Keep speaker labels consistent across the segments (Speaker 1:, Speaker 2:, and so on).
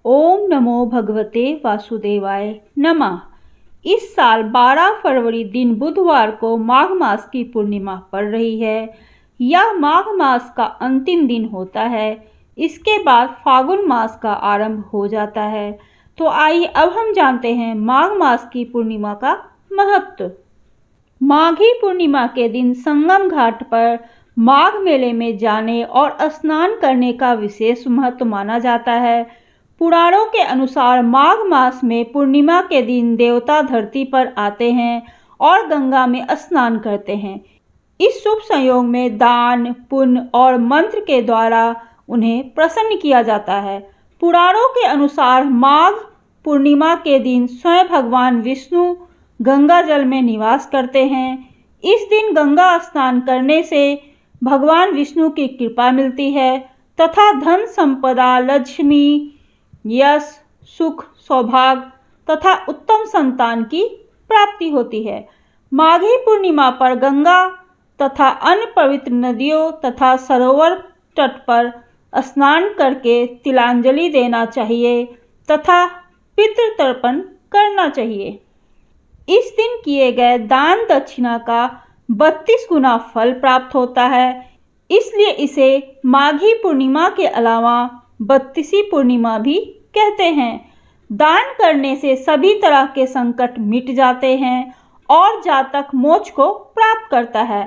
Speaker 1: ओम नमो भगवते वासुदेवाय नमः। इस साल 12 फरवरी दिन बुधवार को माघ मास की पूर्णिमा पड़ रही है। यह माघ मास का अंतिम दिन होता है। इसके बाद फागुन मास का आरंभ हो जाता है। तो आइए अब हम जानते हैं माघ मास की पूर्णिमा का महत्व। माघी पूर्णिमा के दिन संगम घाट पर माघ मेले में जाने और स्नान करने का विशेष महत्व माना जाता है। पुराणों के अनुसार माघ मास में पूर्णिमा के दिन देवता धरती पर आते हैं और गंगा में स्नान करते हैं। इस शुभ संयोग में दान, पुण्य और मंत्र के द्वारा उन्हें प्रसन्न किया जाता है। पुराणों के अनुसार माघ पूर्णिमा के दिन स्वयं भगवान विष्णु गंगा जल में निवास करते हैं। इस दिन गंगा स्नान करने से भगवान विष्णु की कृपा मिलती है तथा धन संपदा, लक्ष्मी, यश, सुख, सौभाग्य तथा उत्तम संतान की प्राप्ति होती है। माघी पूर्णिमा पर गंगा तथा अन्य पवित्र नदियों तथा सरोवर तट पर स्नान करके तिलांजलि देना चाहिए तथा पितृ तर्पण करना चाहिए। इस दिन किए गए दान दक्षिणा का 32 गुना फल प्राप्त होता है। इसलिए इसे माघी पूर्णिमा के अलावा 32वीं पूर्णिमा भी कहते हैं। दान करने से सभी तरह के संकट मिट जाते हैं और जातक मोक्ष को प्राप्त करता है।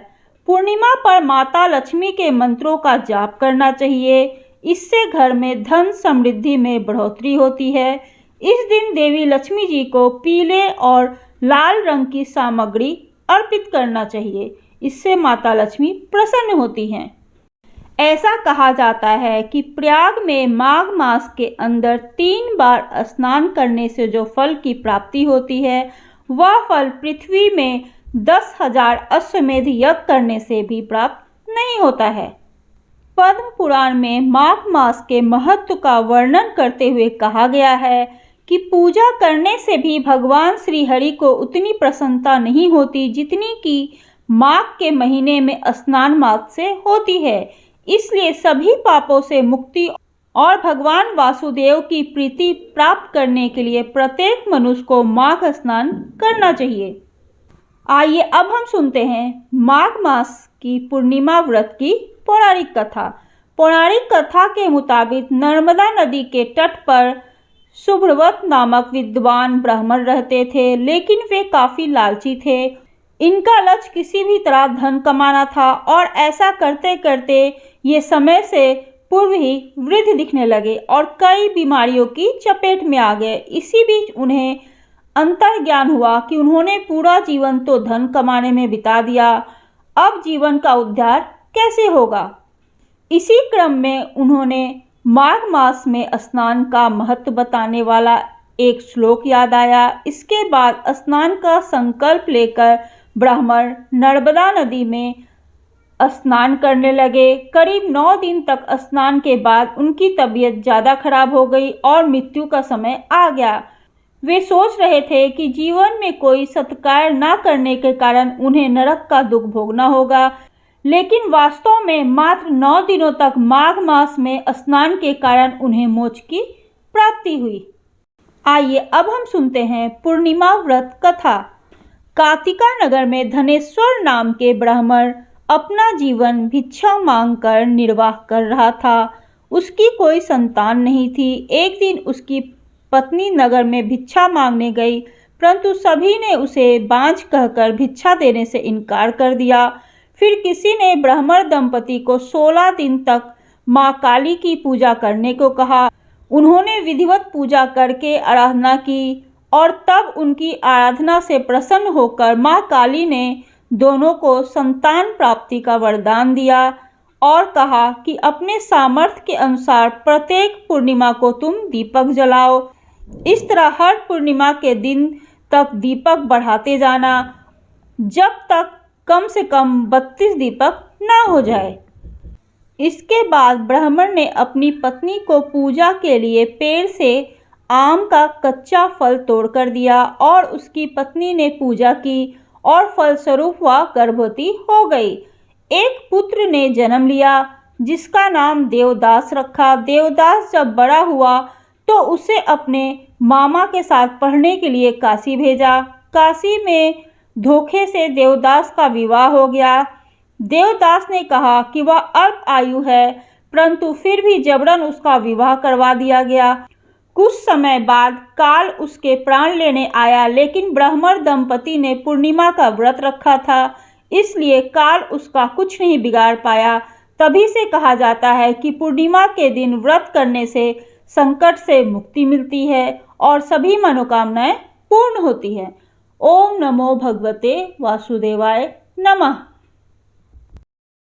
Speaker 1: पूर्णिमा पर माता लक्ष्मी के मंत्रों का जाप करना चाहिए। इससे घर में धन समृद्धि में बढ़ोतरी होती है। इस दिन देवी लक्ष्मी जी को पीले और लाल रंग की सामग्री अर्पित करना चाहिए। इससे माता लक्ष्मी प्रसन्न होती हैं। ऐसा कहा जाता है कि प्रयाग में माघ मास के अंदर 3 बार स्नान करने से जो फल की प्राप्ति होती है वह फल पृथ्वी में 10,000 अश्वमेध यज्ञ करने से भी प्राप्त नहीं होता है। पद्म पुराण में माघ मास के महत्व का वर्णन करते हुए कहा गया है कि पूजा करने से भी भगवान श्री हरि को उतनी प्रसन्नता नहीं होती जितनी कि माघ के महीने में स्नान मात्र से होती है। इसलिए सभी पापों से मुक्ति और भगवान वासुदेव की प्रीति प्राप्त करने के लिए प्रत्येक मनुष्य को माघ स्नान करना चाहिए। आइए अब हम सुनते हैं माघ मास की पूर्णिमा व्रत की पौराणिक कथा। पौराणिक कथा के मुताबिक नर्मदा नदी के तट पर शुभ्रवत नामक विद्वान ब्राह्मण रहते थे, लेकिन वे काफी लालची थे। इनका लक्ष्य किसी भी तरह धन कमाना था और ऐसा करते करते ये समय से पूर्व ही वृद्ध दिखने लगे और कई बीमारियों की चपेट में आ गए। इसी बीच उन्हें अंतर्ज्ञान हुआ कि उन्होंने पूरा जीवन तो धन कमाने में बिता दिया, अब जीवन का उद्धार कैसे होगा। इसी क्रम में उन्होंने माघ मास में स्नान का महत्व बताने वाला एक श्लोक याद आया। इसके बाद स्नान का संकल्प लेकर ब्राह्मण नर्मदा नदी में स्नान करने लगे। करीब 9 दिन तक स्नान के बाद उनकी तबीयत ज़्यादा खराब हो गई और मृत्यु का समय आ गया। वे सोच रहे थे कि जीवन में कोई सत्कार्य न करने के कारण उन्हें नरक का दुख भोगना होगा, लेकिन वास्तव में मात्र 9 दिनों तक माघ मास में स्नान के कारण उन्हें मोक्ष की प्राप्ति हुई। आइए अब हम सुनते हैं पूर्णिमा व्रत कथा। कार्तिका नगर में धनेश्वर नाम के ब्राह्मण अपना जीवन भिक्षा मांगकर निर्वाह कर रहा था। उसकी कोई संतान नहीं थी। एक दिन उसकी पत्नी नगर में भिक्षा मांगने गई, परंतु सभी ने उसे बांझ कहकर भिक्षा देने से इनकार कर दिया। फिर किसी ने ब्राह्मण दंपति को 16 दिन तक माँ काली की पूजा करने को कहा। उन्होंने विधिवत पूजा करके आराधना की और तब उनकी आराधना से प्रसन्न होकर माँ काली ने दोनों को संतान प्राप्ति का वरदान दिया और कहा कि अपने सामर्थ्य के अनुसार प्रत्येक पूर्णिमा को तुम दीपक जलाओ। इस तरह हर पूर्णिमा के दिन तक दीपक बढ़ाते जाना जब तक कम से कम 32 दीपक ना हो जाए। इसके बाद ब्राह्मण ने अपनी पत्नी को पूजा के लिए पेड़ से आम का कच्चा फल तोड़कर दिया और उसकी पत्नी ने पूजा की और फलस्वरूप वह गर्भवती हो गई। एक पुत्र ने जन्म लिया जिसका नाम देवदास रखा। देवदास जब बड़ा हुआ तो उसे अपने मामा के साथ पढ़ने के लिए काशी भेजा। काशी में धोखे से देवदास का विवाह हो गया। देवदास ने कहा कि वह अल्प आयु है, परंतु फिर भी जबरन उसका विवाह करवा दिया गया। कुछ समय बाद काल उसके प्राण लेने आया, लेकिन ब्राह्मण दंपति ने पूर्णिमा का व्रत रखा था, इसलिए काल उसका कुछ नहीं बिगाड़ पाया। तभी से कहा जाता है कि पूर्णिमा के दिन व्रत करने से संकट से मुक्ति मिलती है और सभी मनोकामनाएं पूर्ण होती हैं। ओम नमो भगवते वासुदेवाय नमः।